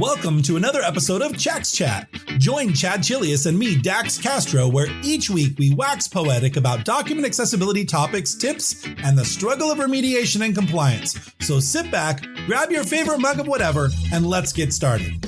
Welcome to another episode of Chax Chat. Join Chad Chilius and me, Dax Castro, where each week we wax poetic about document accessibility topics, tips, and the struggle of remediation and compliance. So sit back, grab your favorite mug of whatever, and let's get started.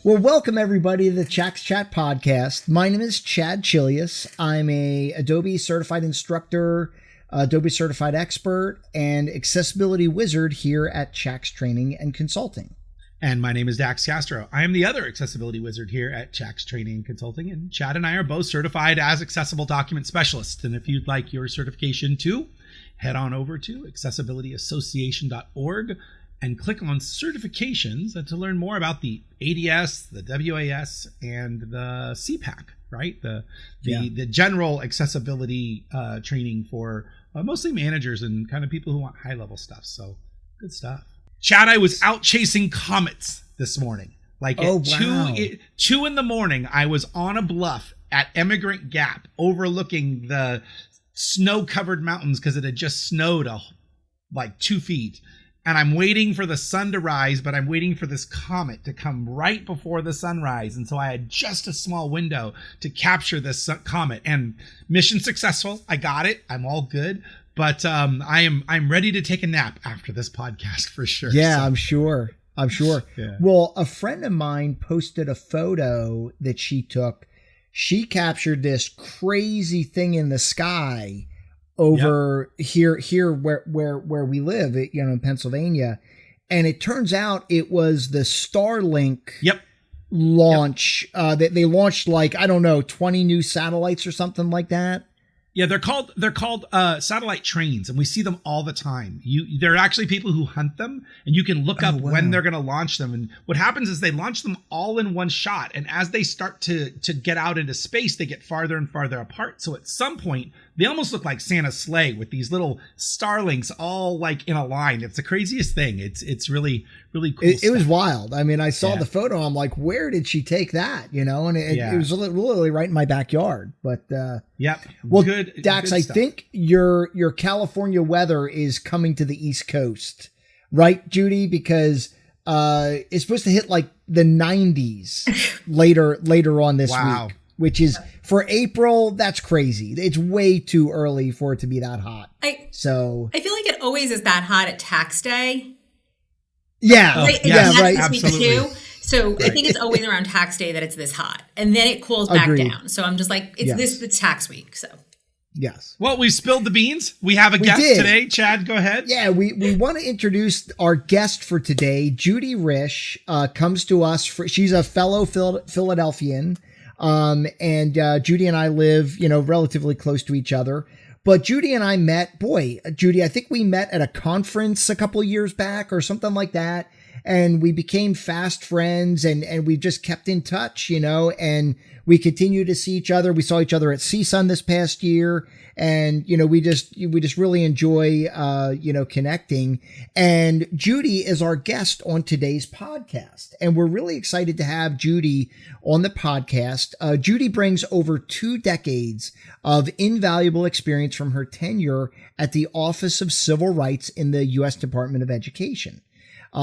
Well, welcome everybody to the Chax Chat podcast. My name is Chad Chilius. I'm a Adobe certified instructor, Adobe certified expert, and accessibility wizard here at Chax Training and Consulting. And my name is Dax Castro. I am the other accessibility wizard here at Chax Training and Consulting. And Chad and I are both certified as accessible document specialists. And if you'd like your certification too, head on over to accessibilityassociation.org and click on certifications to learn more about the ADS, the WAS, and the CPAC, right? The general accessibility training for mostly managers and kind of people who want high-level stuff. So good stuff. Chad, I was out chasing comets this morning. Like at 2 in the morning, I was on a bluff at Emigrant Gap overlooking the snow-covered mountains because it had just snowed like 2 feet. And I'm waiting for the sun to rise, but I'm waiting for this comet to come right before the sunrise. And so I had just a small window to capture this comet. And mission successful. I got it. I'm all good. But I'm ready to take a nap after this podcast for sure. Yeah, so. I'm sure. Yeah. Well, a friend of mine posted a photo that she took. She captured this crazy thing in the sky over here where we live, in Pennsylvania. And it turns out it was the Starlink launch that they launched 20 new satellites or something like that. Yeah, they're called satellite trains, and we see them all the time. There are actually people who hunt them, and you can look up when they're going to launch them. And what happens is they launch them all in one shot, and as they start to get out into space, they get farther and farther apart. So at some point, they almost look like Santa's sleigh with these little starlings all like in a line. It's the craziest thing. It's really, really cool. It was wild. I mean, I saw the photo. I'm like, where did she take that? And it was literally right in my backyard. But well, good. Dax, I think your California weather is coming to the East Coast, right, Judy? Because it's supposed to hit like the 90s later on this week, which is for April. That's crazy. It's way too early for it to be that hot. I feel like it always is that hot at tax day. Yeah, right. Absolutely. Too. So I think it's always around tax day that it's this hot, and then it cools back down. So I'm just like, it's tax week. So. Yes. Well, we spilled the beans. We have a guest today. Chad, go ahead. Yeah, we want to introduce our guest for today. Judy Risch comes to us. She's a fellow Philadelphian, and Judy and I live, relatively close to each other. But Judy and I met. Judy, I think we met at a conference a couple of years back or something like that. And we became fast friends, and we just kept in touch, and we continue to see each other. We saw each other at CSUN this past year, and, we just really enjoy, connecting. And Judy is our guest on today's podcast, and we're really excited to have Judy on the podcast. Judy brings over 2 decades of invaluable experience from her tenure at the Office of Civil Rights in the U.S. Department of Education.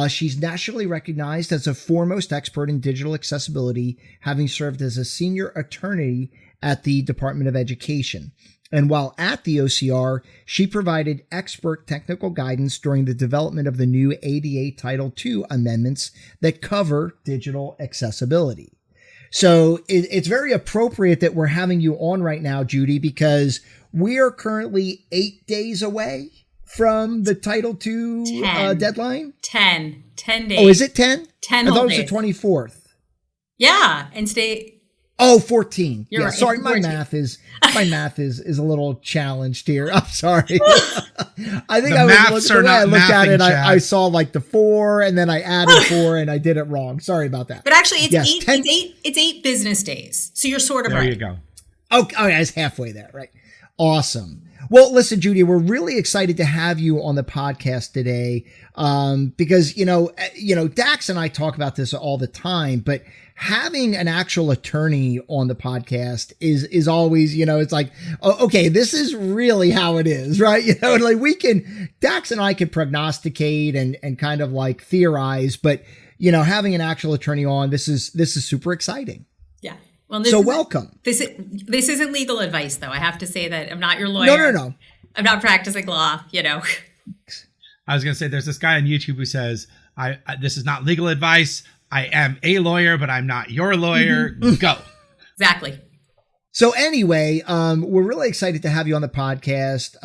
She's nationally recognized as a foremost expert in digital accessibility, having served as a senior attorney at the Department of Education. And while at the OCR, she provided expert technical guidance during the development of the new ADA Title II amendments that cover digital accessibility. So it's very appropriate that we're having you on right now, Judy, because we are currently 8 days away from the Title II deadline? 10 days. Oh, is it 10? 10 I thought it was days. the 24th. Yeah, and stay. Oh, 14. You're right. Sorry, my math is a little challenged here. I'm sorry. I think the way I looked at it, I saw like the 4, and then I added 4, and I did it wrong. Sorry about that. But actually, it's 8 business days. So you're sort of right. There you go. Okay, I was halfway there, right? Awesome. Well, listen, Judy, we're really excited to have you on the podcast today, because, Dax and I talk about this all the time, but having an actual attorney on the podcast is always, it's like, oh, okay, this is really how it is, right? Dax and I can prognosticate and kind of like theorize, but, having an actual attorney on, this is super exciting. Yeah. Well, welcome. This isn't legal advice, though. I have to say that I'm not your lawyer. No. I'm not practicing law, I was going to say, there's this guy on YouTube who says, this is not legal advice. I am a lawyer, but I'm not your lawyer. Mm-hmm. Go. Exactly. So anyway, we're really excited to have you on the podcast,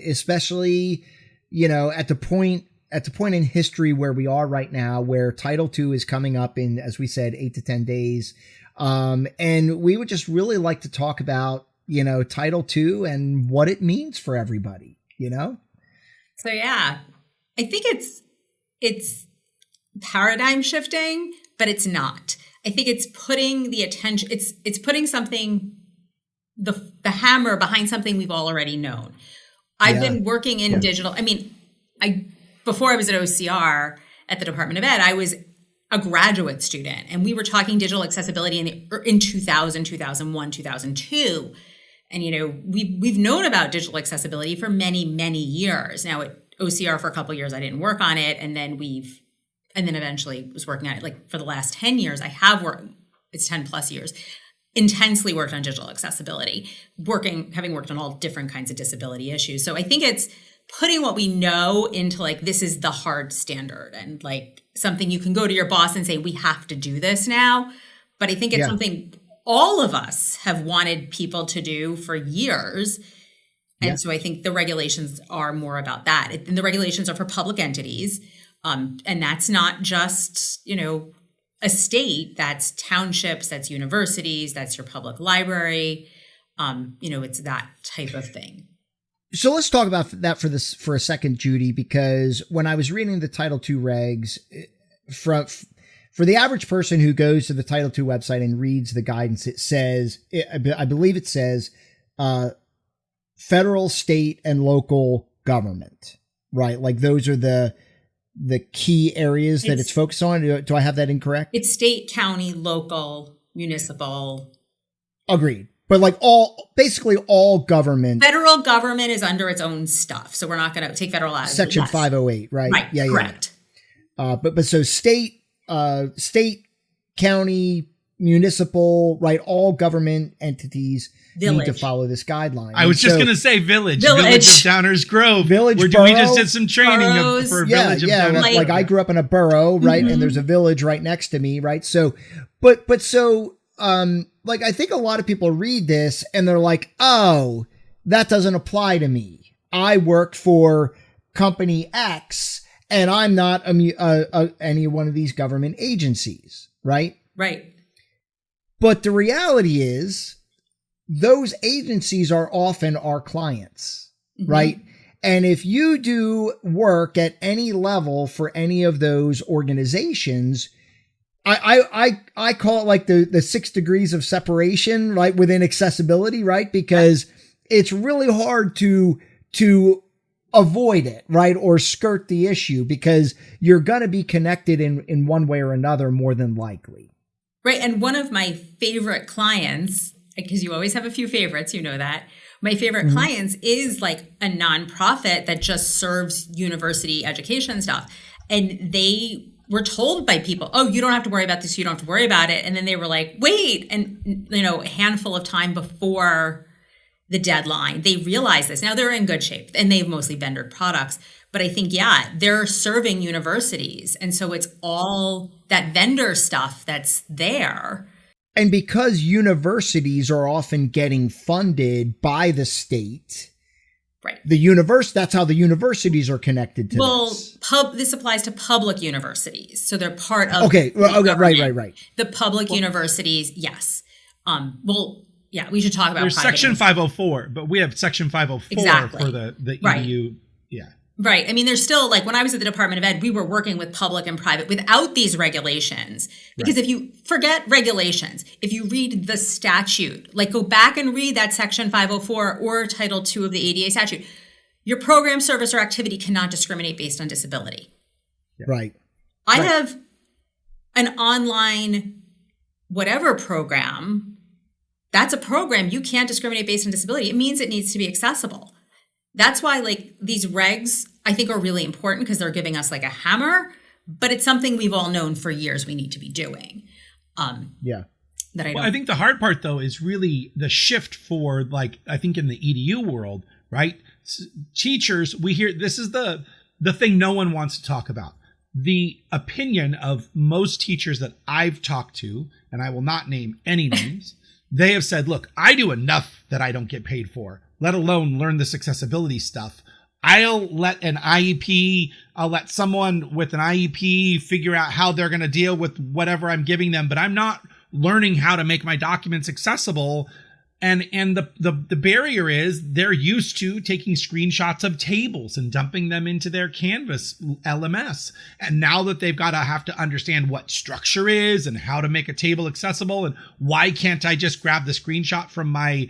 especially, at the point in history where we are right now, where Title II is coming up in, as we said, 8 to 10 days. And we would just really like to talk about, Title II and what it means for everybody, So, yeah, I think it's paradigm shifting, but it's not. I think it's putting the attention, it's putting something, the hammer behind something we've all already known. I've been working in digital. Before I was at OCR at the Department of Ed, I was a graduate student, and we were talking digital accessibility in 2000, 2001, 2002. And, we've known about digital accessibility for many, many years. Now at OCR for a couple of years, I didn't work on it. And then eventually was working on it. Like for the last 10 years, I have worked, it's 10 plus years, intensely worked on digital accessibility, having worked on all different kinds of disability issues. So I think it's putting what we know into like, this is the hard standard and like something you can go to your boss and say, we have to do this now. But I think it's something all of us have wanted people to do for years. And so I think the regulations are more about that. And the regulations are for public entities. And that's not just, a state, that's townships, that's universities, that's your public library. It's that type of thing. So let's talk about that for a second, Judy, because when I was reading the Title II regs, for the average person who goes to the Title II website and reads the guidance, it says, I believe it says, federal, state, and local government, right? Like those are the key areas that it's focused on. Do I have that incorrect? It's state, county, local, municipal. Agreed. But like basically all government. Federal government is under its own stuff. So we're not going to take federal out. Section 508, right? Right. Yeah. Correct. But so state, county, municipal, right? All government entities need to follow this guideline. I was just going to say village of Downers Grove. Village, where borough, we just did some training for village of Downers Grove. Like I grew up in a borough, right? And there's a village right next to me, right? So, like I think a lot of people read this and they're like, oh, that doesn't apply to me. I work for company X and I'm not any one of these government agencies, right? Right. But the reality is those agencies are often our clients, right? And if you do work at any level for any of those organizations, I call it like the 6 degrees of separation, right? Within accessibility, right? Because it's really hard to avoid it, right? Or skirt the issue because you're going to be connected in one way or another more than likely. Right. And one of my favorite clients, because you always have a few favorites, that. My favorite clients is like a nonprofit that just serves university education stuff. And they were told by people, oh, you don't have to worry about this. You don't have to worry about it. And then they were like, wait. And, a handful of time before the deadline, they realized this. Now they're in good shape and they've mostly vendored products. But I think, they're serving universities. And so it's all that vendor stuff that's there. And because universities are often getting funded by the state, right? That's how the universities are connected to this. This applies to public universities. So they're part of right. The public universities, yes. We should talk about there's Section 504, but we have Section 504 for the EDU. Yeah. Right. I mean, there's still, like, when I was at the Department of Ed, we were working with public and private without these regulations. Because if you forget regulations, if you read the statute, like go back and read that Section 504 or Title II of the ADA statute, your program, service, or activity cannot discriminate based on disability. Right. I have an online whatever program. That's a program. You can't discriminate based on disability. It means it needs to be accessible. That's why, like, these regs, I think, are really important because they're giving us like a hammer, but it's something we've all known for years we need to be doing. I think the hard part, though, is really the shift for, like, I think in the EDU world, right? Teachers, we hear, this is the thing no one wants to talk about. The opinion of most teachers that I've talked to, and I will not name any names, they have said, look, I do enough that I don't get paid for, let alone learn this accessibility stuff. I'll let someone with an IEP figure out how they're going to deal with whatever I'm giving them, but I'm not learning how to make my documents accessible. And the barrier is they're used to taking screenshots of tables and dumping them into their Canvas LMS. And now that they've got to have to understand what structure is and how to make a table accessible, and why can't I just grab the screenshot from my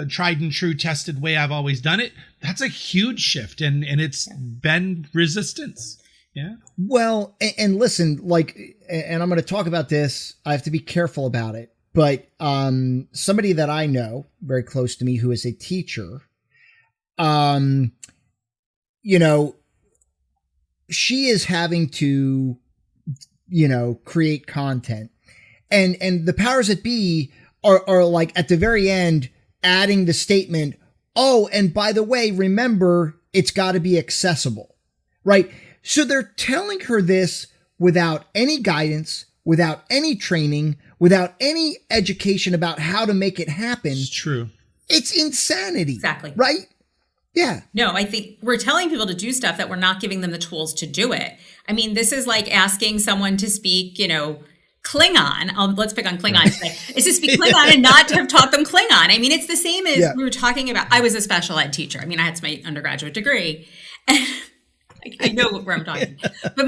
tried and true tested way I've always done it, that's a huge shift. And it's been resistance. Yeah. Well, and listen, like, and I'm going to talk about this. I have to be careful about it. But somebody that I know very close to me who is a teacher, you know, she is having to, you know, create content. And the powers that be are like at the very end adding the statement, oh, and by the way, remember, it's got to be accessible, right? So they're telling her this without any guidance, without any training, without any education about how to make it happen. It's true. It's insanity. Exactly. Right? Yeah. No, I think we're telling people to do stuff that we're not giving them the tools to do it. I mean, this is like asking someone to speak, you know, Klingon. Let's pick on Klingon today. It's to speak Klingon and not to have taught them Klingon. I mean, it's the same as we were talking about. I was a special ed teacher. I mean, I had my undergraduate degree. And I know where I'm talking. But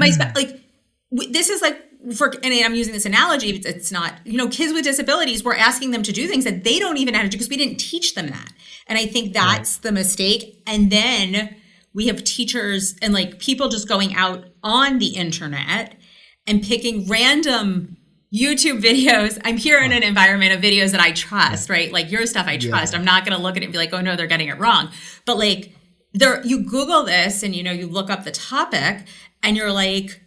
this is like, and I'm using this analogy, it's not, you know, kids with disabilities, we're asking them to do things that they don't even know how to do because we didn't teach them that. And I think that's the mistake. And then we have teachers and like people just going out on the internet and picking random YouTube videos. I'm here in an environment of videos that I trust, right? Like your stuff I trust. I'm not going to look at it and be like, oh no, they're getting it wrong. But like you Google this and, you know, you look up the topic and you're like,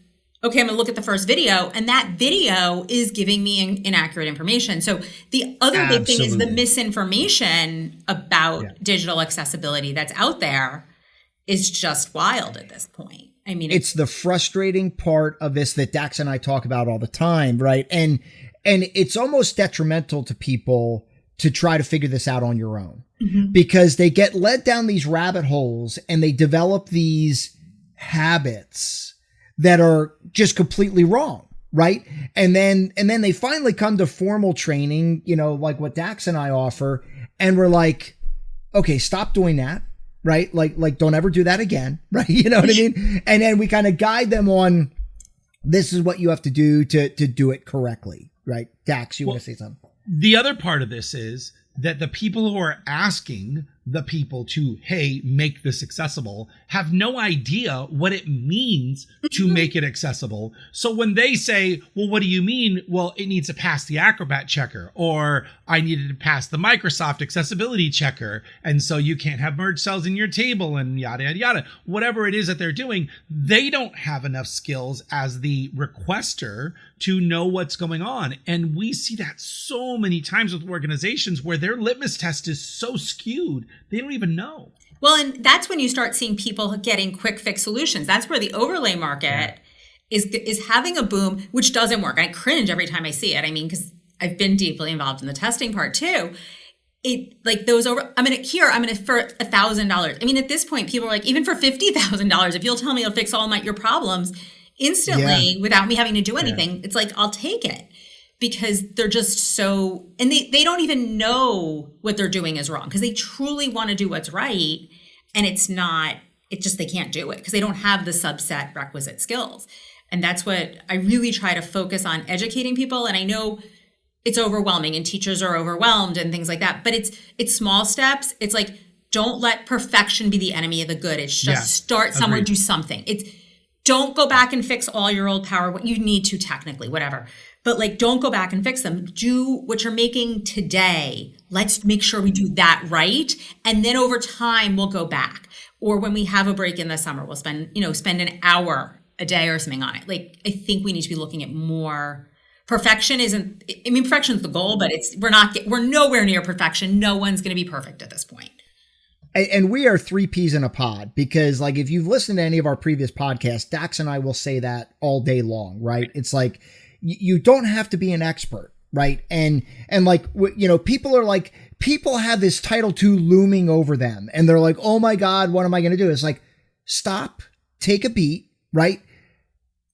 okay, I'm going to look at the first video, and that video is giving me inaccurate information. So the other big thing is the misinformation about digital accessibility that's out there is just wild at this point. I mean, it's the frustrating part of this that Dax and I talk about all the time, right? And it's almost detrimental to people to try to figure this out on your own because they get led down these rabbit holes and they develop these habits that are just completely wrong, right? And then they finally come to formal training, you know, like what Dax and I offer, and we're like, okay, stop doing that, right? Like don't ever do that again, right? You know what I mean? And then we kind of guide them on, this is what you have to do to do it correctly, right? Dax, you want to say something? The other part of this is that the people who are asking the people to, hey, make this accessible, have no idea what it means to make it accessible. So when they say, well, what do you mean? Well, it needs to pass the Acrobat checker, or I needed to pass the Microsoft accessibility checker, and so you can't have merge cells in your table and yada, yada, yada. Whatever it is that they're doing, they don't have enough skills as the requester to know what's going on. And we see that so many times with organizations where their litmus test is so skewed, they don't even know. Well, and that's when you start seeing people getting quick fix solutions. That's where the overlay market is having a boom, which doesn't work. I cringe every time I see it. I mean, because I've been deeply involved in the testing part too. It like those over, I'm gonna for $1,000. I mean, at this point, people are like, even for $50,000, if you'll tell me it'll fix all your problems instantly without me having to do anything, it's like, I'll take it. Because they're just so, and they don't even know what they're doing is wrong because they truly want to do what's right. And it's not It's just they can't do it because they don't have the subset requisite skills. And that's what I really try to focus on, educating people. And I know it's overwhelming and teachers are overwhelmed and things like that, but it's small steps. It's like, don't let perfection be the enemy of the good. It's just start somewhere, do something. Don't go back and fix all your old PowerPoint. You need to technically, whatever. But like, don't go back and fix them. Do what you're making today. Let's make sure we do that right. And then over time, we'll go back. Or when we have a break in the summer, we'll spend an hour a day or something on it. Like, I think we need to be looking at more. Perfection isn't, I mean, perfection is the goal, but we're nowhere near perfection. No one's going to be perfect at this point. And we are three peas in a pod, because like, if you've listened to any of our previous podcasts, Dax and I will say that all day long, right? It's like, you don't have to be an expert, right? And like, people have this Title II looming over them and they're like, oh my God, what am I going to do? It's like, stop, take a beat, right?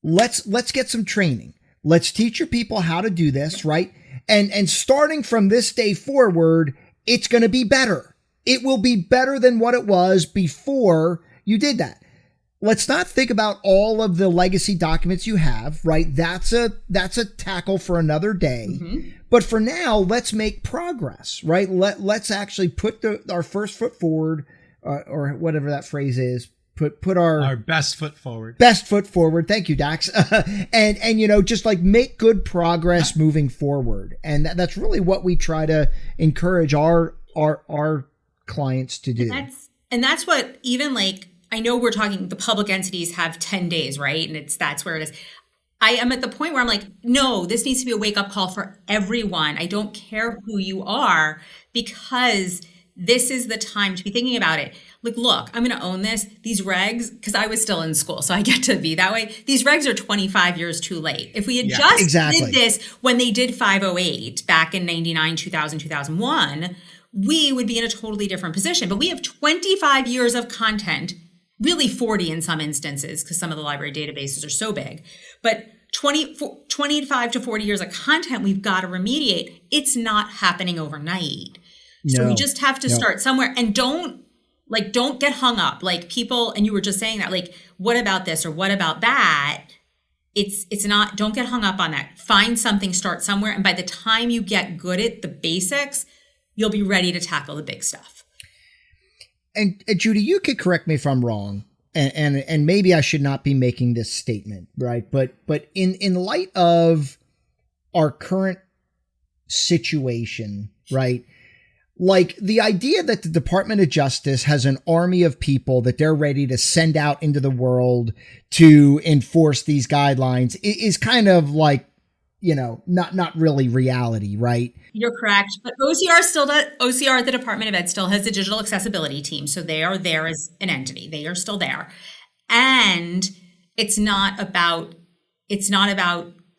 Let's get some training. Let's teach your people how to do this, right? And starting from this day forward, it's going to be better. It will be better than what it was before you did that. Let's not think about all of the legacy documents you have, right? That's a tackle for another day. Mm-hmm. But for now, let's make progress, right? Let's actually put our first foot forward, or whatever that phrase is. Put our best foot forward. Best foot forward. Thank you, Dax. and just like make good progress moving forward. And that's really what we try to encourage our clients to do. And that's what, even like, I know we're talking, the public entities have 10 days, right? And that's where it is. I am at the point where I'm like, no, this needs to be a wake up call for everyone. I don't care who you are, because this is the time to be thinking about it. Like, look, I'm going to own this. These regs, because I was still in school, so I get to be that way. These regs are 25 years too late. If we had did this when they did 508 back in 99, 2000, 2001, we would be in a totally different position. But we have 25 years of content, really 40 in some instances, because some of the library databases are so big. But 25 to 40 years of content we've got to remediate. It's not happening overnight. So we just have to start somewhere, and don't get hung up. Like, people, and you were just saying that, like, what about this or what about that? It's not, don't get hung up on that. Find something, start somewhere. And by the time you get good at the basics, you'll be ready to tackle the big stuff. And Judy, you could correct me if I'm wrong, and maybe I should not be making this statement, right? But in light of our current situation, right? Like, the idea that the Department of Justice has an army of people that they're ready to send out into the world to enforce these guidelines is kind of like, not really reality, right? You're correct. But OCR at the Department of Ed still has the digital accessibility team. So they are there as an entity. They are still there. And it's not about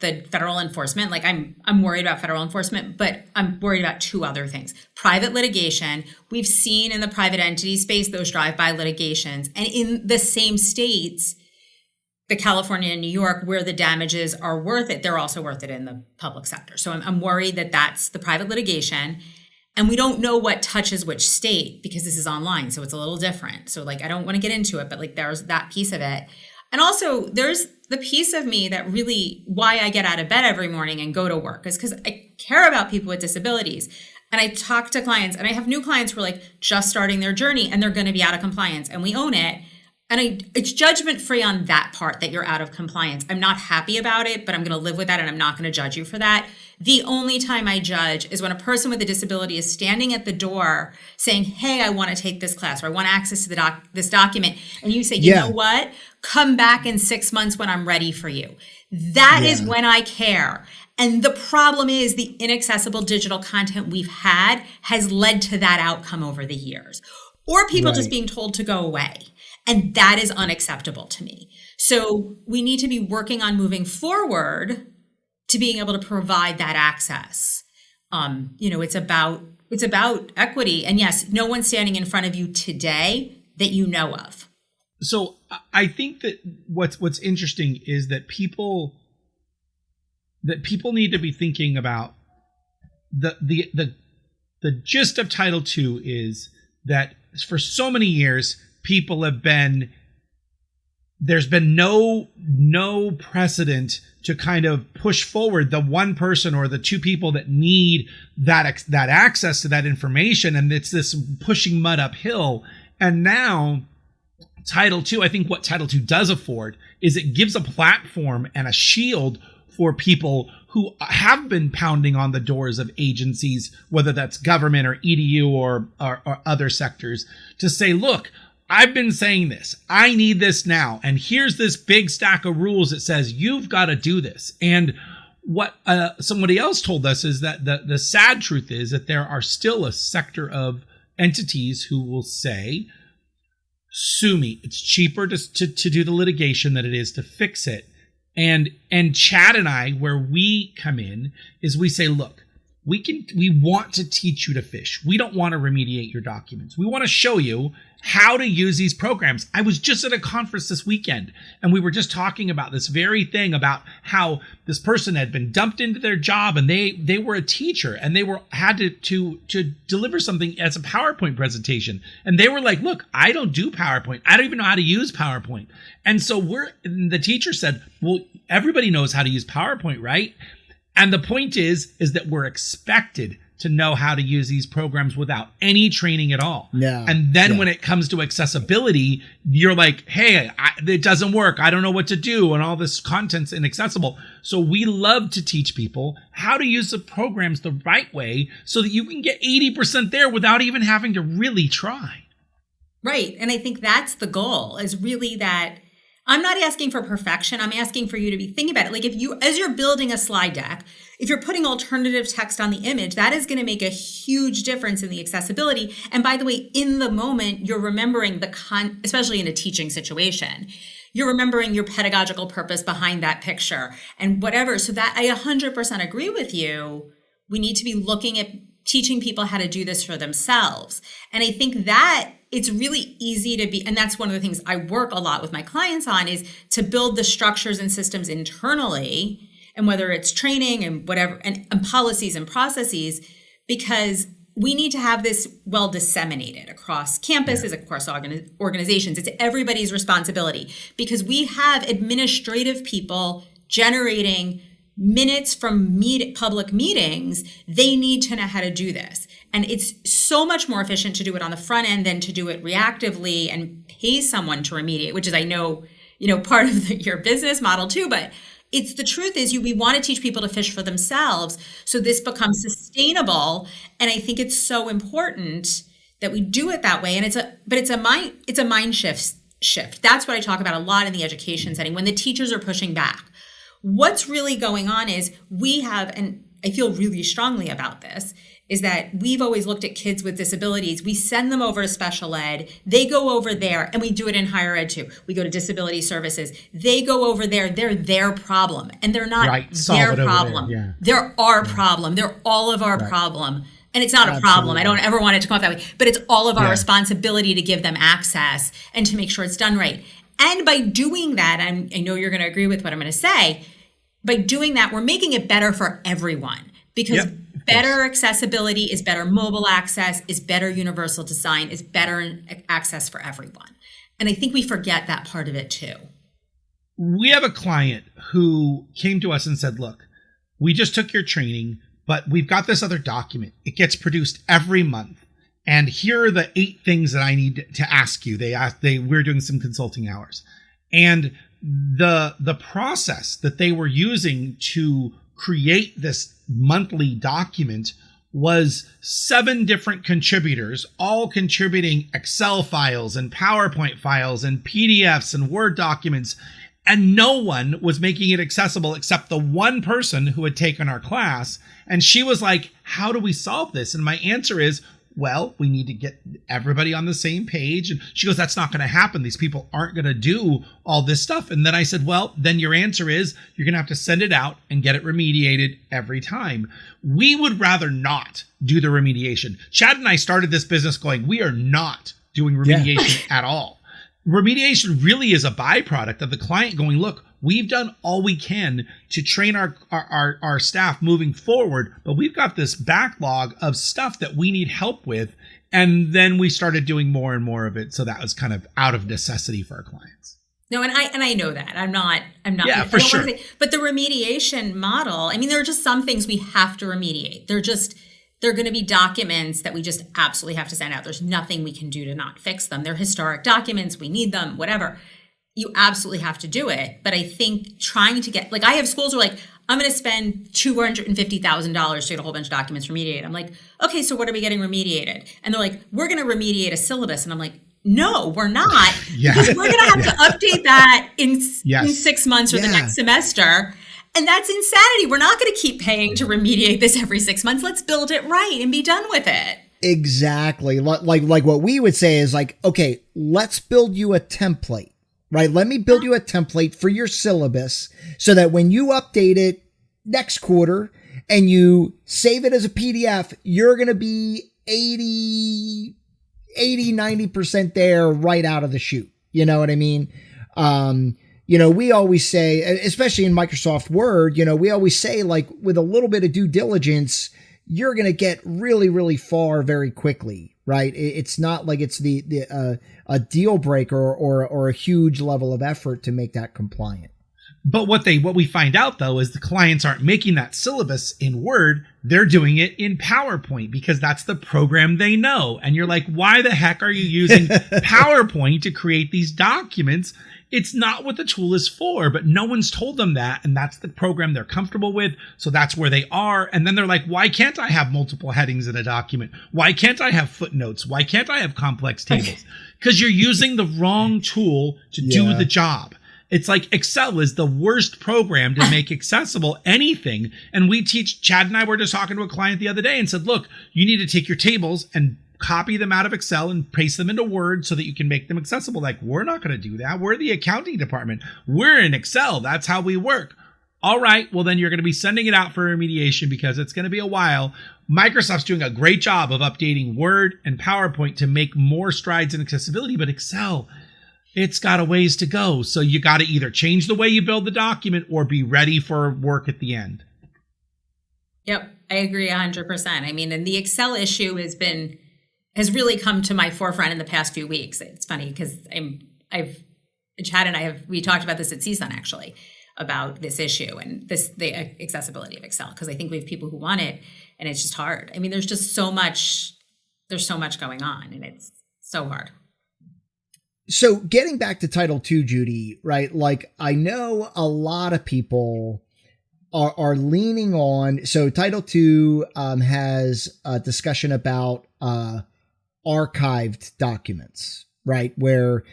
the federal enforcement. Like, I'm worried about federal enforcement, but I'm worried about two other things. Private litigation. We've seen in the private entity space those drive-by litigations. And in the same states, the California and New York, where the damages are worth it, they're also worth it in the public sector. So I'm worried that that's the private litigation. And we don't know what touches which state, because this is online. So it's a little different. So like, I don't want to get into it, but like, there's that piece of it. And also there's the piece of me that really, why I get out of bed every morning and go to work, is because I care about people with disabilities. And I talk to clients, and I have new clients who are like just starting their journey, and they're going to be out of compliance, and we own it. And it's judgment free on that part, that you're out of compliance. I'm not happy about it, but I'm going to live with that, and I'm not going to judge you for that. The only time I judge is when a person with a disability is standing at the door saying, hey, I want to take this class, or I want access to this document. And you say, you know what? Come back in 6 months when I'm ready for you. That is when I care. And the problem is the inaccessible digital content we've had has led to that outcome over the years, or people just being told to go away. And that is unacceptable to me. So we need to be working on moving forward to being able to provide that access. It's about equity. And yes, no one's standing in front of you today that you know of. So I think that what's interesting is that people need to be thinking about the gist of Title II is that for so many years, there's been no precedent to kind of push forward the one person or the two people that need that access to that information. And it's this pushing mud uphill. And now Title II, I think what Title II does afford is it gives a platform and a shield for people who have been pounding on the doors of agencies, whether that's government or EDU or other sectors, to say, look, I've been saying this. I need this now. And here's this big stack of rules that says you've got to do this. And what somebody else told us is that the sad truth is that there are still a sector of entities who will say, sue me. It's cheaper to do the litigation than it is to fix it. And Chad and I, where we come in, is we say, look, we want to teach you to fish. We don't want to remediate your documents. We want to show you how to use these programs. I was just at a conference this weekend, and we were just talking about this very thing, about how this person had been dumped into their job, and they were a teacher, and they had to deliver something as a PowerPoint presentation. And they were like, look, I don't do PowerPoint. I don't even know how to use PowerPoint. And so the teacher said, well, everybody knows how to use PowerPoint, right? And the point is that we're expected to know how to use these programs without any training at all. Yeah. And then when it comes to accessibility, you're like, hey, it doesn't work. I don't know what to do. And all this content's inaccessible. So we love to teach people how to use the programs the right way so that you can get 80% there without even having to really try. Right. And I think that's the goal, is really that I'm not asking for perfection. I'm asking for you to be thinking about it. Like, if you, as you're building a slide deck, if you're putting alternative text on the image, that is going to make a huge difference in the accessibility. And by the way, in the moment, you're remembering especially in a teaching situation, you're remembering your pedagogical purpose behind that picture and whatever. So that I 100% agree with you. We need to be looking at teaching people how to do this for themselves. And I think that it's really easy to be, and that's one of the things I work a lot with my clients on, is to build the structures and systems internally, and whether it's training and whatever, and policies and processes, because we need to have this well disseminated across campuses, across organizations. It's everybody's responsibility, because we have administrative people generating minutes from public meetings. They need to know how to do this. And it's so much more efficient to do it on the front end than to do it reactively and pay someone to remediate, which is, I know, part of your business model too, but it's the truth is we want to teach people to fish for themselves so this becomes sustainable. And I think it's so important that we do it that way. And it's a mind shift. That's what I talk about a lot in the education setting when the teachers are pushing back. What's really going on is we have, and I feel really strongly about this, is that we've always looked at kids with disabilities. We send them over to special ed. They go over there, and we do it in higher ed too. We go to disability services. They go over there. They're their problem, and they're not their problem. They're our problem. They're all of our problem. And it's not a problem. I don't ever want it to come off that way. But it's all of our responsibility to give them access and to make sure it's done right. And by doing that, I know you're going to agree with what I'm going to say, by doing that, we're making it better for everyone, because better accessibility is better mobile access, is better universal design, is better access for everyone. And I think we forget that part of it too. We have a client who came to us and said, look, we just took your training, but we've got this other document. It gets produced every month. And here are the 8 things that I need to ask you. We're doing some consulting hours. And the process that they were using to create this monthly document was 7 different contributors, all contributing Excel files and PowerPoint files and PDFs and Word documents. And no one was making it accessible except the one person who had taken our class. And she was like, how do we solve this? And my answer is, well, we need to get everybody on the same page. And she goes, that's not going to happen. These people aren't going to do all this stuff. And then I said, well, then your answer is you're going to have to send it out and get it remediated every time. We would rather not do the remediation. Chad and I started this business going, we are not doing remediation at all. Remediation really is a byproduct of the client going, look, we've done all we can to train our staff moving forward, but we've got this backlog of stuff that we need help with. And then we started doing more and more of it. So that was kind of out of necessity for our clients. No, and I know that. I'm not. Yeah, for sure. But the remediation model, I mean, there are just some things we have to remediate. They're going to be documents that we just absolutely have to send out. There's nothing we can do to not fix them. They're historic documents. We need them, whatever. You absolutely have to do it. But I think trying to get, like, I have schools who are like, I'm going to spend $250,000 to get a whole bunch of documents remediated. I'm like, okay, so what are we getting remediated? And they're like, we're going to remediate a syllabus. And I'm like, no, we're not. Because we're going to have to update that in 6 months or the next semester. And that's insanity. We're not going to keep paying to remediate this every 6 months. Let's build it right and be done with it. Exactly. Like what we would say is like, okay, let's build you a template, right? Let me build you a template for your syllabus so that when you update it next quarter and you save it as a PDF, you're going to be 90% there right out of the chute. You know what I mean? We always say, especially in Microsoft Word, we always say, like, with a little bit of due diligence, you're going to get really, really far very quickly, right? It's not like it's a deal breaker or a huge level of effort to make that compliant. But what we find out, though, is the clients aren't making that syllabus in Word. They're doing it in PowerPoint because that's the program they know. And you're like, why the heck are you using PowerPoint to create these documents? It's not what the tool is for, but no one's told them that. And that's the program they're comfortable with. So that's where they are. And then they're like, why can't I have multiple headings in a document? Why can't I have footnotes? Why can't I have complex tables? Because you're using the wrong tool to do the job. It's like Excel is the worst program to make accessible anything. And Chad and I were just talking to a client the other day and said, look, you need to take your tables and copy them out of Excel and paste them into Word so that you can make them accessible. Like, we're not going to do that. We're the accounting department. We're in Excel. That's how we work. All right. Well, then you're going to be sending it out for remediation because it's going to be a while. Microsoft's doing a great job of updating Word and PowerPoint to make more strides in accessibility, but Excel, it's got a ways to go. So you got to either change the way you build the document or be ready for work at the end. Yep. I agree 100%. I mean, and the Excel issue has really come to my forefront in the past few weeks. It's funny because Chad and we talked about this at CSUN actually, about this issue and the accessibility of Excel, because I think we have people who want it and it's just hard. I mean, there's so much going on and it's so hard. So getting back to Title II, Judy, right? Like, I know a lot of people are leaning on. So Title II has a discussion about archived documents, right? Where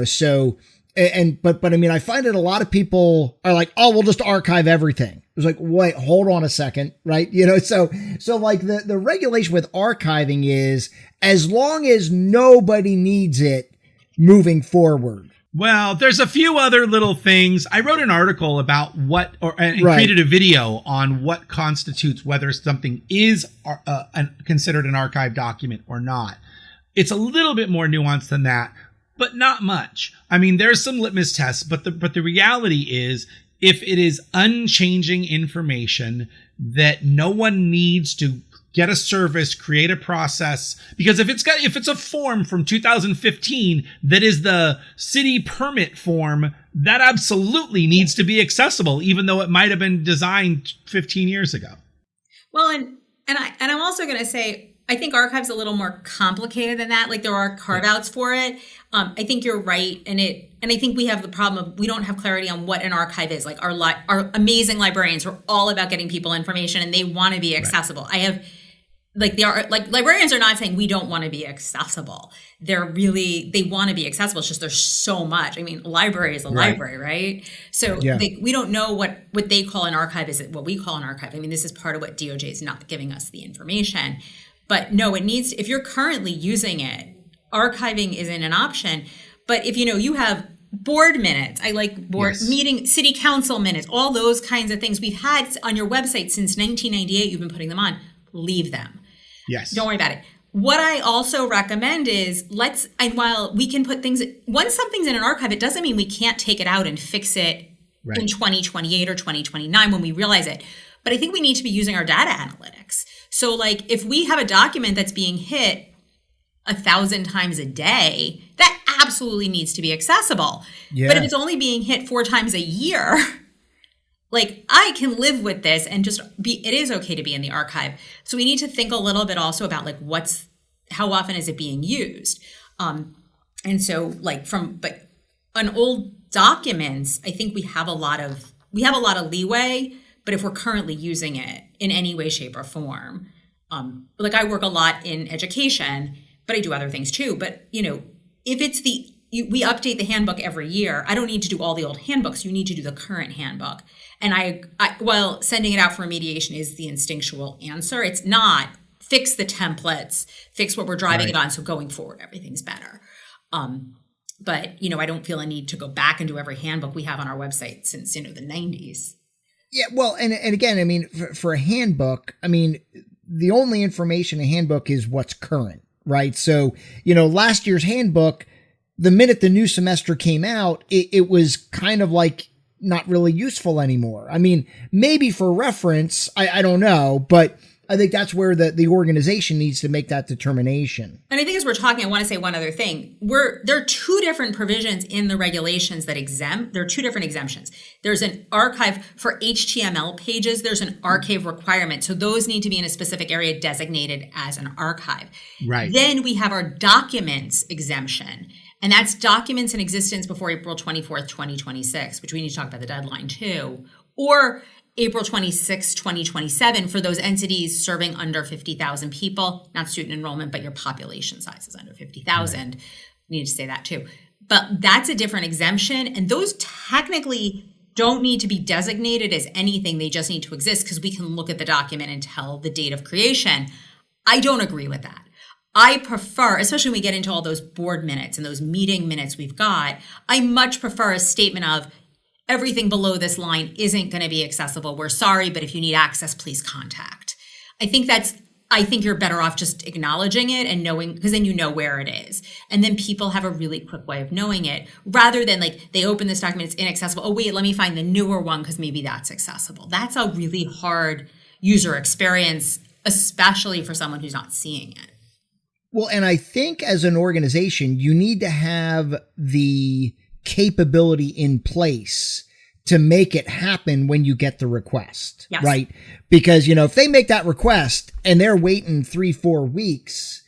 so. But I mean, I find that a lot of people are like, oh, we'll just archive everything. It's like, wait, hold on a second, right? So like the regulation with archiving is as long as nobody needs it moving forward. Well, there's a few other little things. I wrote an article about created a video on what constitutes whether something is considered an archived document or not. It's a little bit more nuanced than that, but not much. I mean, there's some litmus tests, but the reality is, if it is unchanging information that no one needs to get a service, create a process, because if it's a form from 2015 that is the city permit form, that absolutely needs to be accessible, even though it might have been designed 15 years ago. Well, and I'm also going to say, I think archive's a little more complicated than that. Like, there are carve-outs for it. I think you're right, and I think we have the problem of we don't have clarity on what an archive is. Like, our amazing librarians are all about getting people information, and they want to be accessible. Right. Librarians are not saying we don't want to be accessible. They want to be accessible. It's just there's so much. I mean, a library is a library, right? So we don't know what they call an archive is what we call an archive. I mean, this is part of what DOJ is not giving us the information. But no, it needs to, if you're currently using it, archiving isn't an option. But if you have board minutes, I like meeting, city council minutes, all those kinds of things we've had on your website since 1998, you've been putting them on, leave them. Yes. Don't worry about it. What I also recommend is while we can put things, once something's in an archive, it doesn't mean we can't take it out and fix it in 2028 or 2029 when we realize it. But I think we need to be using our data analytics. So like if we have a document that's being hit 1,000 times a day, that absolutely needs to be accessible. Yeah. But if it's only being hit 4 times a year, like I can live with this and just it is okay to be in the archive. So we need to think a little bit also about like how often is it being used? And so like but on old documents, I think we have a lot of leeway, but if we're currently using it in any way, shape, or form, like I work a lot in education, but I do other things too. But if it's we update the handbook every year, I don't need to do all the old handbooks. You need to do the current handbook. And while sending it out for remediation is the instinctual answer, it's not fix the templates, fix what we're driving it on. So going forward, everything's better. But I don't feel a need to go back and do every handbook we have on our website since, the 90s. Yeah. Well, and again, I mean, for a handbook, I mean, the only information in a handbook is what's current, right? So, last year's handbook, the minute the new semester came out, it was kind of like not really useful anymore. I mean, maybe for reference, I don't know, but I think that's where the organization needs to make that determination. And I think as we're talking, I want to say one other thing. There are 2 different provisions in the regulations that exempt. There are 2 different exemptions. There's an archive for HTML pages. There's an archive requirement. So those need to be in a specific area designated as an archive. Right. Then we have our documents exemption. And that's documents in existence before April 24th, 2026, which we need to talk about the deadline too. Or April 26, 2027 for those entities serving under 50,000 people, not student enrollment, but your population size is under 50,000. Right. Need to say that too. But that's a different exemption. And those technically don't need to be designated as anything. They just need to exist because we can look at the document and tell the date of creation. I don't agree with that. I prefer, especially when we get into all those board minutes and those meeting minutes we've got, I much prefer a statement of, everything below this line isn't going to be accessible. We're sorry, but if you need access, please contact. I think you're better off just acknowledging it and knowing, because then you know where it is. And then people have a really quick way of knowing it rather than like they open this document, it's inaccessible. Oh, wait, let me find the newer one because maybe that's accessible. That's a really hard user experience, especially for someone who's not seeing it. Well, and I think as an organization, you need to have the capability in place to make it happen when you get the request, yes. Right? Because, if they make that request and they're waiting 3-4 weeks,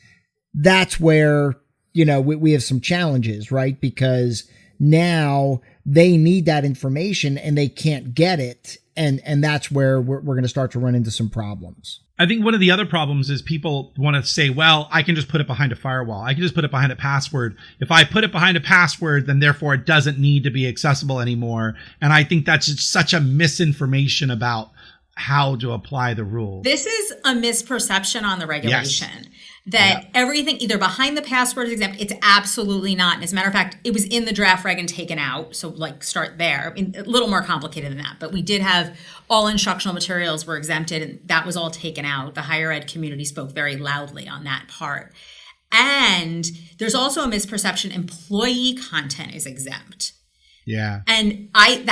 that's where, we have some challenges, right? Because now they need that information and they can't get it. And that's where we're going to start to run into some problems. I think one of the other problems is people want to say, well, I can just put it behind a firewall. I can just put it behind a password. If I put it behind a password, then therefore it doesn't need to be accessible anymore. And I think that's just such a misinformation about how to apply the rules. This is a misperception on the regulation. Yes. That everything either behind the password is exempt. It's absolutely not. And as a matter of fact, it was in the draft reg and taken out. So start there. I mean, a little more complicated than that. But we did have all instructional materials were exempted and that was all taken out. The higher ed community spoke very loudly on that part. And there's also a misperception employee content is exempt. Yeah. And I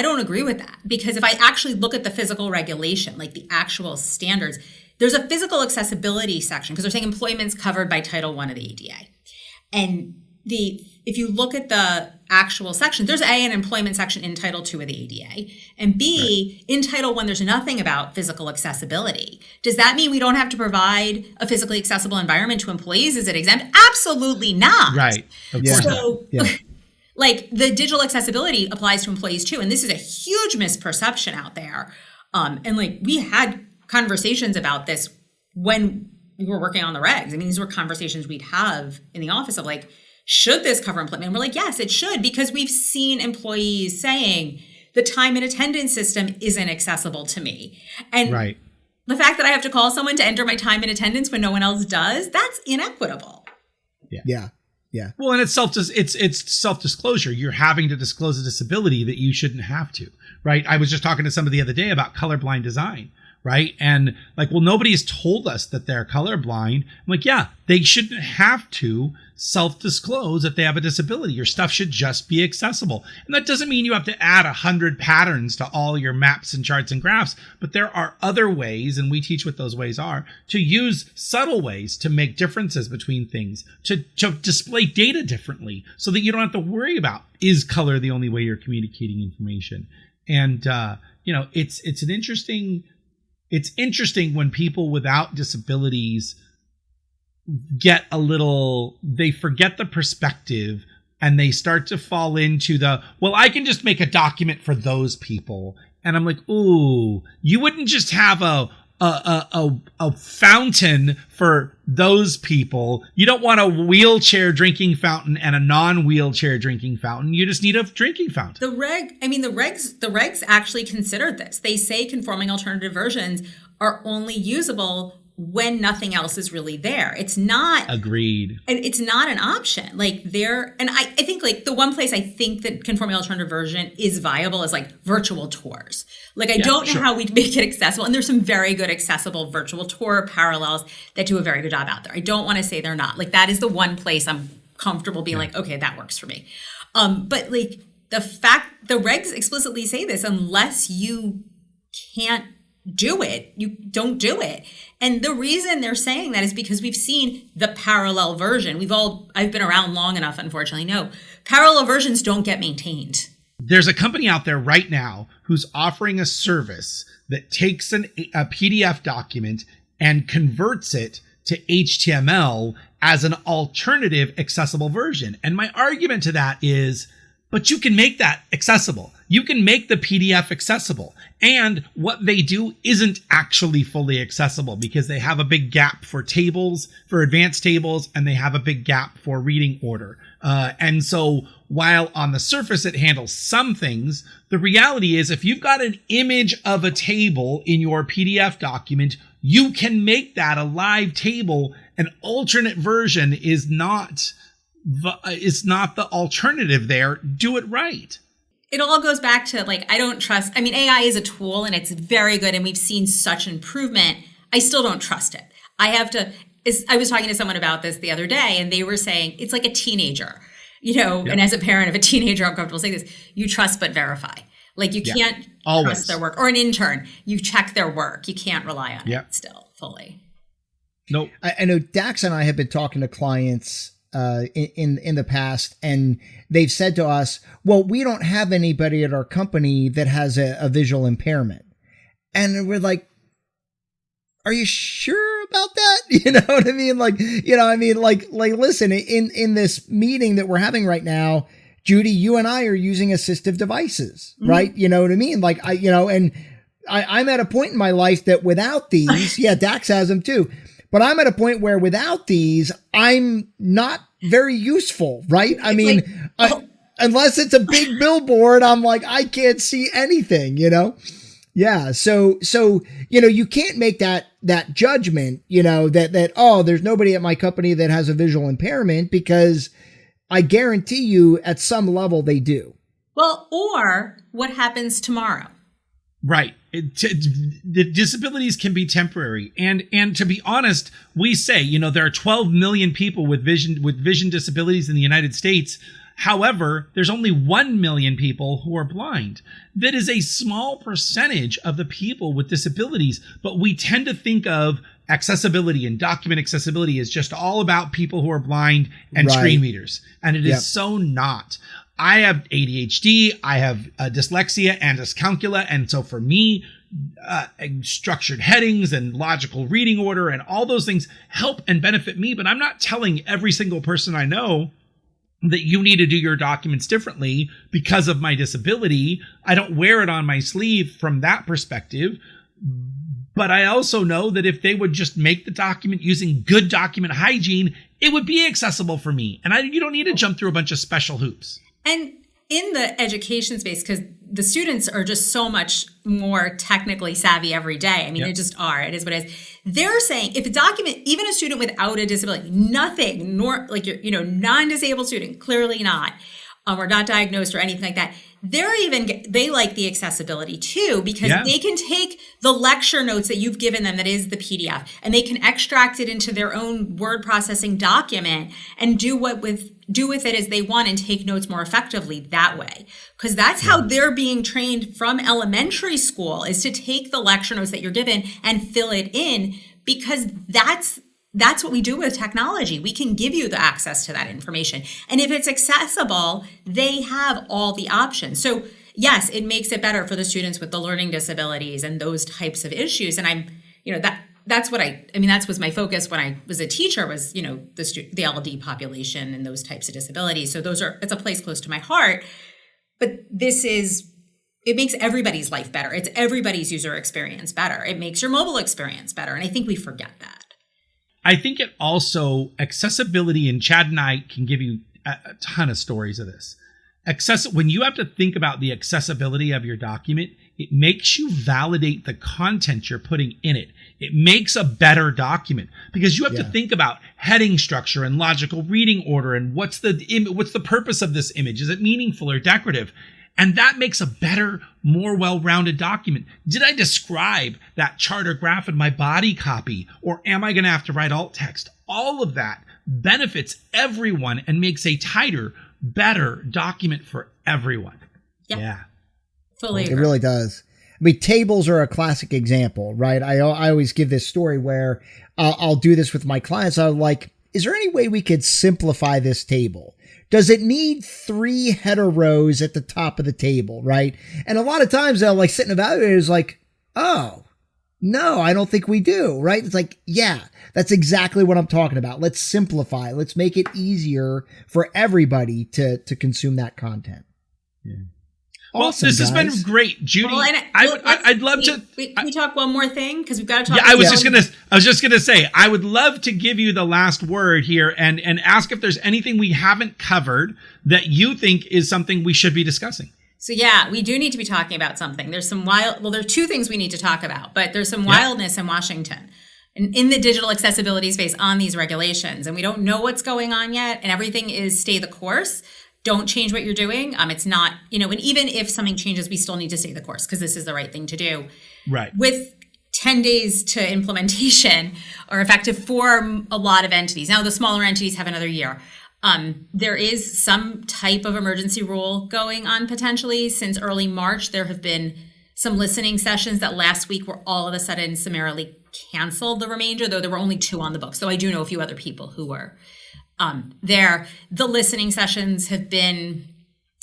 don't agree with that because if I actually look at the physical regulation, like the actual standards, there's a physical accessibility section because they're saying employment's covered by Title I of the ADA. And if you look at the actual section, there's an employment section in Title II of the ADA. And B, in Title I, there's nothing about physical accessibility. Does that mean we don't have to provide a physically accessible environment to employees? Is it exempt? Absolutely not. Right. Of course. So, like the digital accessibility applies to employees too. And this is a huge misperception out there. And like we had conversations about this when we were working on the regs. I mean, these were conversations we'd have in the office of like, should this cover employment? And we're like, yes, it should, because we've seen employees saying the time and attendance system isn't accessible to me. And right. The fact that I have to call someone to enter my time and attendance when no one else does, that's inequitable. Yeah. Well, and it's self-disclosure. You're having to disclose a disability that you shouldn't have to, right? I was just talking to somebody the other day about colorblind design. Right. And like, well, nobody's told us that they're colorblind. I'm like, yeah, they shouldn't have to self-disclose if they have a disability. Your stuff should just be accessible. And that doesn't mean you have to add 100 patterns to all your maps and charts and graphs, but there are other ways, and we teach what those ways are, to use subtle ways to make differences between things, to display data differently so that you don't have to worry about, is color the only way you're communicating information? And, it's interesting when people without disabilities get they forget the perspective and they start to fall into I can just make a document for those people. And I'm like, ooh, you wouldn't just have a fountain for those people. You don't want a wheelchair drinking fountain and a non-wheelchair drinking fountain. You just need a drinking fountain. The regs actually considered this. They say conforming alternative versions are only usable when nothing else is really there. It's not agreed. And it's not an option. I think the one place I think that conforming alternative version is viable is virtual tours. I don't know how we'd make it accessible. And there's some very good accessible virtual tour parallels that do a very good job out there. I don't want to say they're not. That is the one place I'm comfortable being okay, that works for me. But the fact the regs explicitly say this, unless you can't do it, you don't do it. And the reason they're saying that is because we've seen the parallel version. I've been around long enough, unfortunately, no, parallel versions don't get maintained. There's a company out there right now who's offering a service that takes a PDF document and converts it to HTML as an alternative accessible version. And my argument to that is, but you can make that accessible. You can make the PDF accessible. And what they do isn't actually fully accessible because they have a big gap for tables, for advanced tables, and they have a big gap for reading order. And so while on the surface it handles some things, the reality is if you've got an image of a table in your PDF document, you can make that a live table. An alternate version is not the alternative there. Do it right. It all goes back to I don't trust. I mean, AI is a tool and it's very good and we've seen such improvement. I still don't trust it. I was talking to someone about this the other day and they were saying it's like a teenager, yep. And as a parent of a teenager, I'm comfortable saying this, you trust but verify. You can't trust their work. Or an intern, you check their work. You can't rely on it still fully. Nope. I know Dax and I have been talking to clients in the past, and they've said to us, well, we don't have anybody at our company that has a visual impairment. And we're like, are you sure about that? You know what I mean? Listen, in this meeting that we're having right now, Judy, you and I are using assistive devices, right? You know what I mean? I'm at a point in my life that without these, Dax has them too. But I'm at a point where without these, I'm not very useful, right? I mean, unless it's a big billboard, I'm I can't see anything, Yeah. So, you can't make that judgment, that, there's nobody at my company that has a visual impairment, because I guarantee you at some level they do. Well, or what happens tomorrow? Right. The disabilities can be temporary. And to be honest, we say, there are 12 million people with vision disabilities in the United States. However, there's only 1 million people who are blind. That is a small percentage of the people with disabilities, but we tend to think of accessibility and document accessibility as just all about people who are blind and screen readers. And it is so not. I have ADHD, I have dyslexia and dyscalculia, and so for me, structured headings and logical reading order and all those things help and benefit me, but I'm not telling every single person I know that you need to do your documents differently because of my disability. I don't wear it on my sleeve from that perspective, but I also know that if they would just make the document using good document hygiene, it would be accessible for me, and you don't need to jump through a bunch of special hoops. And in the education space, because the students are just so much more technically savvy every day. I mean, they just are. It is what it is. They're saying if a document, even a student without a disability, nothing, nor non-disabled student, clearly not, or not diagnosed or anything like that, they like the accessibility too, because they can take the lecture notes that you've given them, that is the PDF, and they can extract it into their own word processing document and do with it as they want and take notes more effectively that way. Because that's how they're being trained from elementary school, is to take the lecture notes that you're given and fill it in, because that's what we do with technology. We can give you the access to that information. And if it's accessible, they have all the options. So yes, it makes it better for the students with the learning disabilities and those types of issues. And that's that was my focus when I was a teacher, was, the LD population and those types of disabilities. So it's a place close to my heart. But it makes everybody's life better. It's everybody's user experience better. It makes your mobile experience better. And I think we forget that. I think it also, accessibility, and Chad and I can give you a ton of stories of this. When you have to think about the accessibility of your document, it makes you validate the content you're putting in it. It makes a better document, because you have to think about heading structure and logical reading order, and what's the purpose of this image? Is it meaningful or decorative? And that makes a better, more well-rounded document. Did I describe that chart or graph in my body copy? Or am I going to have to write alt text? All of that benefits everyone and makes a tighter, better document for everyone. Yeah. Fully agree. It really does. I mean, tables are a classic example, right? I always give this story where I'll do this with my clients. I'm like, is there any way we could simplify this table? Does it need 3 header rows at the top of the table, right? And a lot of times they'll sit and evaluate it, like, oh, no, I don't think we do, right? It's like, yeah, that's exactly what I'm talking about. Let's simplify. Let's make it easier for everybody to consume that content. Yeah. Awesome, well, this has been great, Judy. Well, I'd love to. We talk one more thing, because we've got to talk. Yeah, I was just gonna say, I would love to give you the last word here and ask if there's anything we haven't covered that you think is something we should be discussing. So yeah, we do need to be talking about something. There's some there are 2 things we need to talk about, but there's some wildness in Washington and in the digital accessibility space on these regulations, and we don't know what's going on yet. And everything is stay the course. Don't change what you're doing. It's not, and even if something changes, we still need to stay the course, because this is the right thing to do. Right. With 10 days to implementation, or effective for a lot of entities. Now, the smaller entities have another year. There is some type of emergency rule going on potentially. Since early March, there have been some listening sessions that last week were all of a sudden summarily canceled, the remainder, though there were only 2 on the books. So I do know a few other people who were there. The listening sessions have been,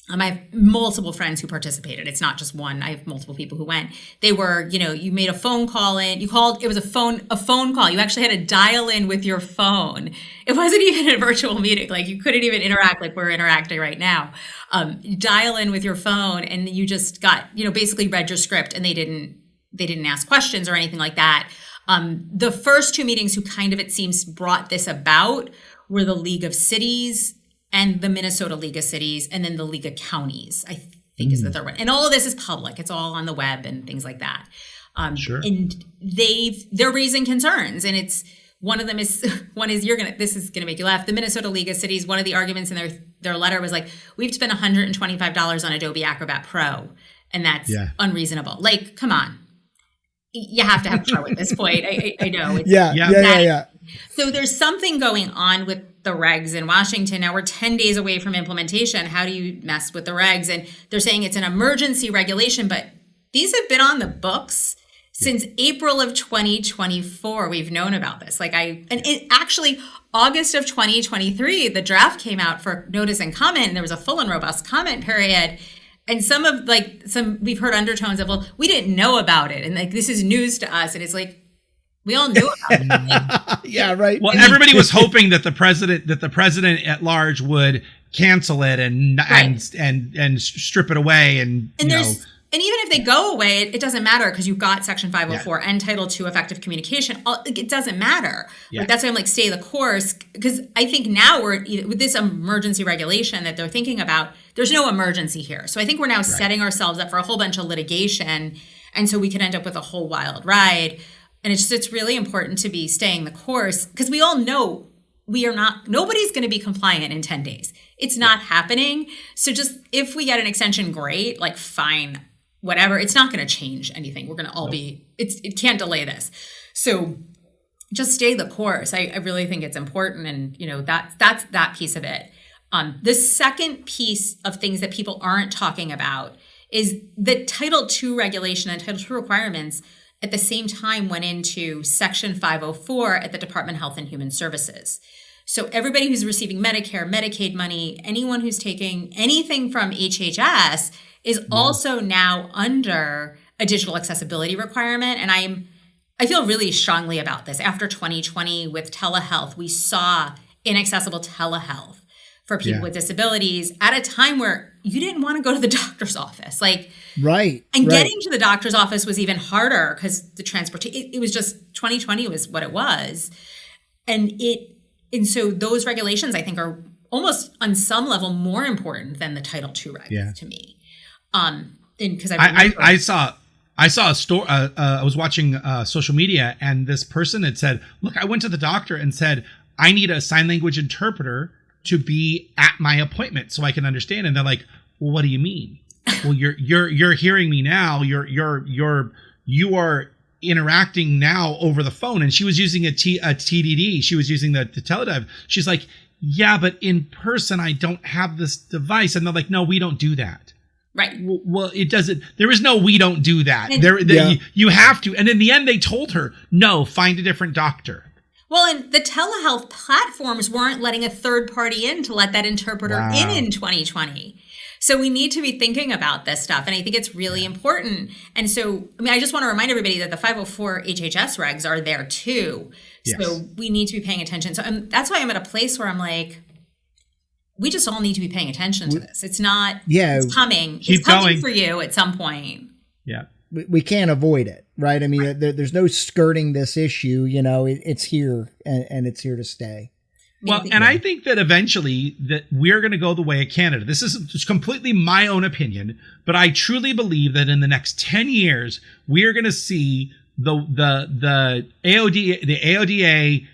I have multiple friends who participated. It's not just one. I have multiple people who went. They were, you made a phone call in. You called. It was a phone call. You actually had to dial in with your phone. It wasn't even a virtual meeting. Like, you couldn't even interact like we're interacting right now. You dial in with your phone, and you just got, basically read your script, and they didn't ask questions or anything like that. The first 2 meetings who kind of, it seems, brought this about were the League of Cities and the Minnesota League of Cities, and then the League of Counties, I think is the third one. And all of this is public. It's all on the web and things like that. Sure. And they're raising concerns. And one is this is gonna make you laugh. The Minnesota League of Cities, one of the arguments in their letter was like, we've spent $125 on Adobe Acrobat Pro, and that's unreasonable. Like, come on. You have to have Pro at this point. I know. Yeah. So there's something going on with the regs in Washington. Now we're 10 days away from implementation. How do you mess with the regs? And they're saying it's an emergency regulation, but these have been on the books since April of 2024. We've known about this. Actually, August of 2023, the draft came out for notice and comment, and there was a full and robust comment period. And we've heard undertones of, well, we didn't know about it. And this is news to us. And it's like, we all knew about it. Yeah, right. Well, everybody was hoping that the president at large would cancel it and strip it away. And even if they go away, it doesn't matter, because you've got Section 504 and Title II effective communication. It doesn't matter. Yeah. That's why I'm stay the course, because I think now we're with this emergency regulation that they're thinking about. There's no emergency here. So I think we're now setting ourselves up for a whole bunch of litigation. And so we could end up with a whole wild ride. And it's really important to be staying the course, because we all know nobody's going to be compliant in 10 days. It's not happening. So just if we get an extension, great, like fine, whatever. It's not going to change anything. We're going to all it can't delay this. So just stay the course. I really think it's important. And, that's that piece of it. The second piece of things that people aren't talking about is the Title II regulation and Title II requirements at the same time went into Section 504 at the Department of Health and Human Services. So everybody who's receiving Medicare, Medicaid money, anyone who's taking anything from HHS is also now under a digital accessibility requirement. And I feel really strongly about this. After 2020 with telehealth, we saw inaccessible telehealth for people with disabilities at a time where you didn't want to go to the doctor's office. Getting to the doctor's office was even harder because the transportation, it was just 2020 was what it was. And so those regulations I think are almost on some level more important than the Title II regs to me. Because I saw a story. I was watching social media, and this person had said, "Look, I went to the doctor and said I need a sign language interpreter to be at my appointment so I can understand." And they're like, "Well, what do you mean?" "Well, you're hearing me now. You are interacting now over the phone." And she was using a TDD. She was using the teledive. She's like, "Yeah, but in person, I don't have this device." And they're like, "No, we don't do that." Right. Well, it doesn't. There is no we don't do that. You have to. And in the end, they told her, "No, find a different doctor." Well, and the telehealth platforms weren't letting a third party in to let that interpreter in 2020. So we need to be thinking about this stuff. And I think it's really important. And so, I just want to remind everybody that the 504 HHS regs are there too. Yes. So we need to be paying attention. So that's why I'm at a place where I'm like, we just all need to be paying attention to this. It's not, it's coming. It's coming for you at some point. Yeah. We can't avoid it, right? I mean, there's no skirting this issue. It's here and it's here to stay. Well, and I think that eventually that we're going to go the way of Canada. This is just completely my own opinion, but I truly believe that in the next 10 years, we're going to see the AODA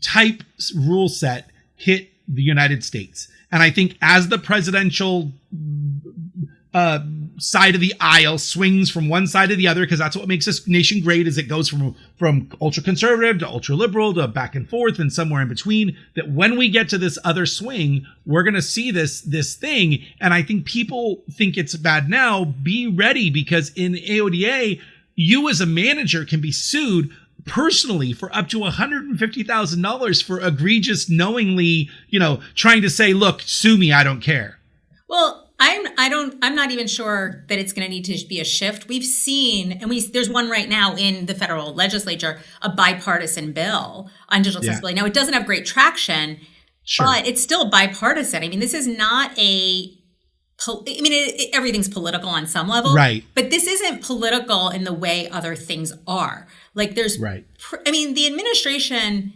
type rule set hit the United States. And I think as the presidential side of the aisle swings from one side to the other, because that's what makes this nation great, is it goes from ultra conservative to ultra liberal to back and forth and somewhere in between, that when we get to this other swing, we're going to see this thing. And I think people think it's bad now. Be ready, because in AODA, you as a manager can be sued personally for up to $150,000 for egregious, knowingly, trying to say, "Look, sue me, I don't care." Well, I'm not even sure that it's going to need to be a shift. We've seen, and there's one right now in the federal legislature, a bipartisan bill on digital accessibility. Now, it doesn't have great traction, but it's still bipartisan. I mean, this is not everything's political on some level, right? But this isn't political in the way other things are. Like the administration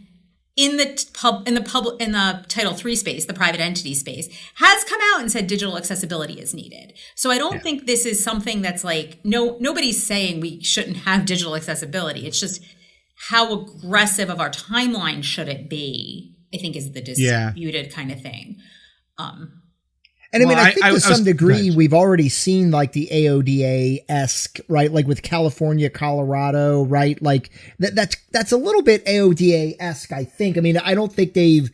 in the Title III space, the private entity space, has come out and said digital accessibility is needed. So I don't think this is something that's like, nobody's saying we shouldn't have digital accessibility. It's just how aggressive of our timeline should it be, I think, is the disputed kind of thing. And I think to some degree, we've already seen like the AODA-esque, right? Like with California, Colorado, right? Like that's a little bit AODA-esque, I think. I mean, I don't think they've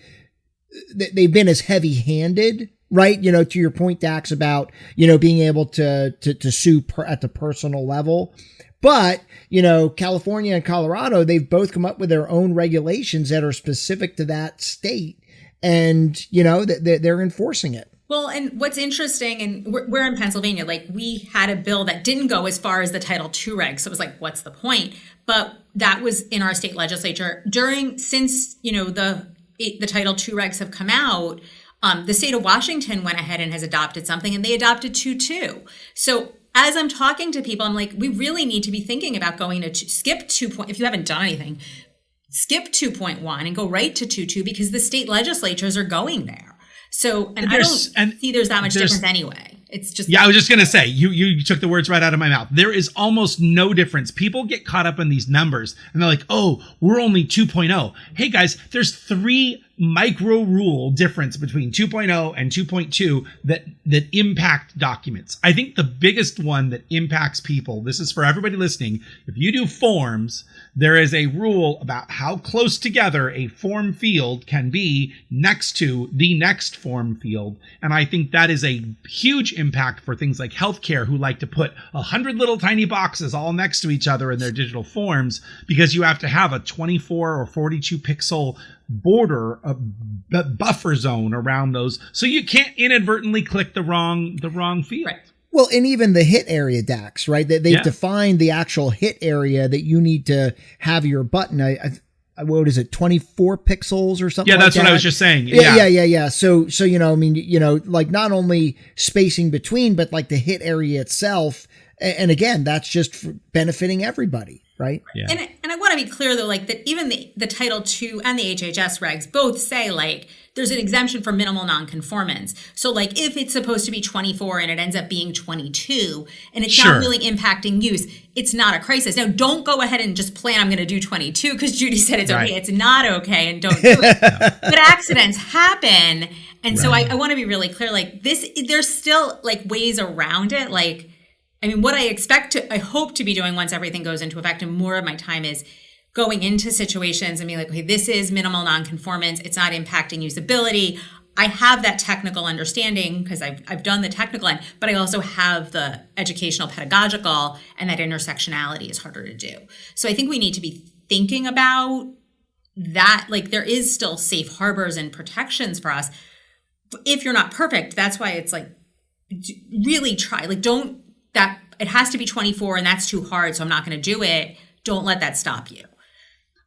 been as heavy-handed, right? To your point, Dax, about, being able to sue at the personal level. But, California and Colorado, they've both come up with their own regulations that are specific to that state. And, they're enforcing it. Well, and what's interesting, and we're in Pennsylvania, like we had a bill that didn't go as far as the Title II regs. So it was like, what's the point? But that was in our state legislature since the Title II regs have come out. The state of Washington went ahead and has adopted something, and they adopted 2.2. So as I'm talking to people, I'm like, we really need to be thinking about going to skip 2. If you haven't done anything, skip 2.1 and go right to 2.2, because the state legislatures are going there. So, and I don't see there's that much difference anyway. It's just I was just gonna say you took the words right out of my mouth. There is almost no difference. People get caught up in these numbers and they're like, oh, we're only 2.0. Hey guys, there's 3 micro rule difference between 2.0 and 2.2 that impact documents. I think the biggest one that impacts people, this is for everybody listening, if you do forms, there is a rule about how close together a form field can be next to the next form field. And I think that is a huge impact for things like healthcare, who like to put 100 little tiny boxes all next to each other in their digital forms, because you have to have a 24 or 42 pixel border, a buffer zone around those, so you can't inadvertently click the wrong field. Right. Well, and even the hit area, Dax, right? They've defined the actual hit area that you need to have your button. What is it, 24 pixels or something? Yeah, that's like that? what I was just saying. Yeah. So I mean, like not only spacing between, but like the hit area itself. And again, that's just for benefiting everybody, right? Yeah. And I want to be clear though, like that even the Title II and the HHS regs both say like there's an exemption for minimal nonconformance. So like if it's supposed to be 24 and it ends up being 22 and it's not really impacting use, it's not a crisis. Now don't go ahead and just plan I'm going to do 22 because Judy said it's okay. It's not okay and don't do it. But accidents happen. And so I want to be really clear, like there's still like ways around it. Like, I mean, what I hope to be doing once everything goes into effect and more of my time is going into situations and being like, okay, this is minimal nonconformance. It's not impacting usability. I have that technical understanding because I've done the technical end, but I also have the educational pedagogical, and that intersectionality is harder to do. So I think we need to be thinking about that. Like there is still safe harbors and protections for us. If you're not perfect, that's why it's like, really try, like that it has to be 24 and that's too hard, so I'm not going to do it. Don't let that stop you.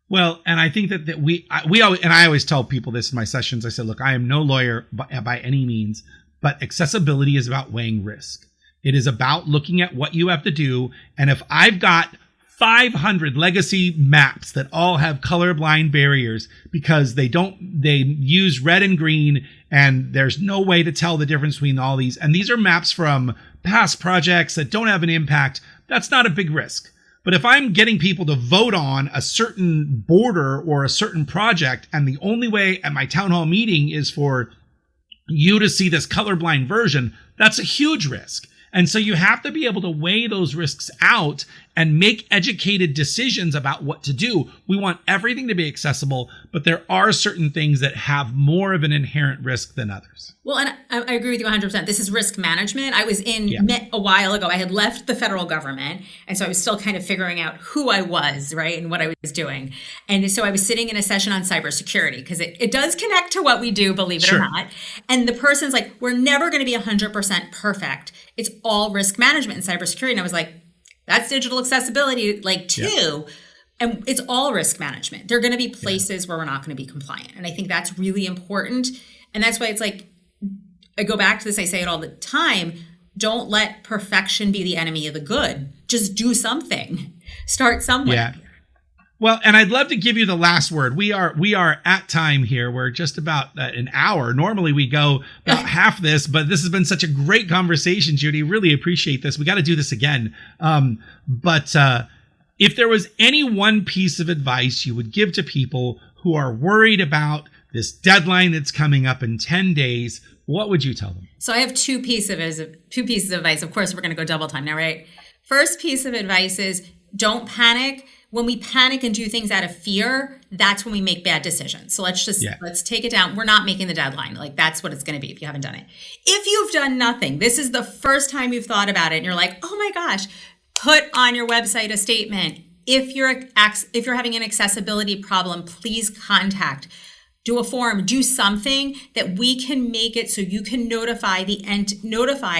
Well, and I think that we always, and I always tell people this in my sessions. I said, look, I am no lawyer by any means, but accessibility is about weighing risk. It is about looking at what you have to do. And if I've got 500 legacy maps that all have colorblind barriers because they use red and green and there's no way to tell the difference between all these, and these are maps from past projects that don't have an impact, that's not a big risk. But if I'm getting people to vote on a certain border or a certain project, and the only way at my town hall meeting is for you to see this colorblind version, that's a huge risk. And so you have to be able to weigh those risks out and make educated decisions about what to do. We want everything to be accessible, but there are certain things that have more of an inherent risk than others. Well, and I agree with you 100%. This is risk management. I was in MIT a while ago. I had left the federal government. And so I was still kind of figuring out who I was, right, and what I was doing. And so I was sitting in a session on cybersecurity because it does connect to what we do, believe it or not. And the person's like, we're never going to be 100% perfect. It's all risk management in cybersecurity. And I was like, that's digital accessibility, like too. Yeah. And it's all risk management. There are going to be places where we're not going to be compliant. And I think that's really important. And that's why it's like, I go back to this, I say it all the time, don't let perfection be the enemy of the good. Just do something. Start somewhere. Yeah. Well, and I'd love to give you the last word. We are at time here. We're just about an hour. Normally we go about half this, but this has been such a great conversation, Judy. Really appreciate this. We got to do this again. But if there was any one piece of advice you would give to people who are worried about this deadline that's coming up in 10 days, what would you tell them? So I have two pieces of advice. Of course, we're going to go double time now, right? First piece of advice is don't panic. When we panic and do things out of fear, that's when we make bad decisions. So let's take it down. We're not making the deadline. Like that's what it's going to be if you haven't done it. If you've done nothing, this is the first time you've thought about it and you're like, oh my gosh, put on your website a statement. If you're having an accessibility problem, please do a form, do something that we can make it so you can notify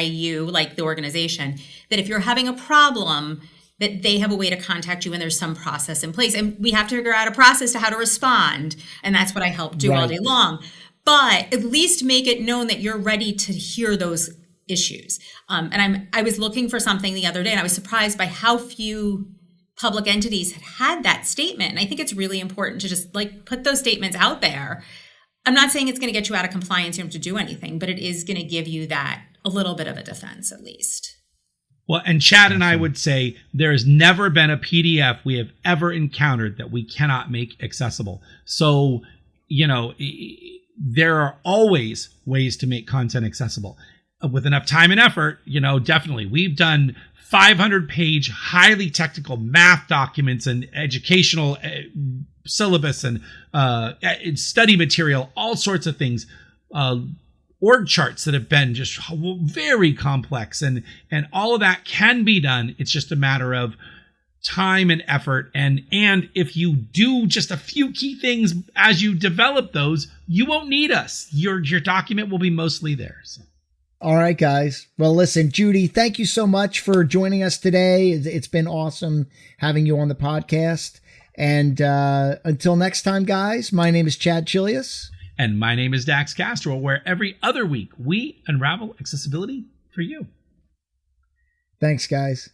you, like the organization, that if you're having a problem, that they have a way to contact you and there's some process in place. And we have to figure out a process to how to respond. And that's what I help do all day long. But at least make it known that you're ready to hear those issues. And I was looking for something the other day and I was surprised by how few public entities had that statement. And I think it's really important to just like put those statements out there. I'm not saying it's going to get you out of compliance. You don't have to do anything, but it is going to give you that a little bit of a defense at least. Well, and Chad and I would say there has never been a PDF we have ever encountered that we cannot make accessible. So, there are always ways to make content accessible with enough time and effort. Definitely we've done 500-page, highly technical math documents and educational syllabus and study material, all sorts of things, org charts that have been just very complex, and all of that can be done. It's just a matter of time and effort. And if you do just a few key things as you develop those, you won't need us. Your document will be mostly there. So. All right, guys. Well, listen, Judy, thank you so much for joining us today. It's been awesome having you on the podcast. And until next time, guys, my name is Chad Chilius. And my name is Dax Castro, where every other week we unravel accessibility for you. Thanks, guys.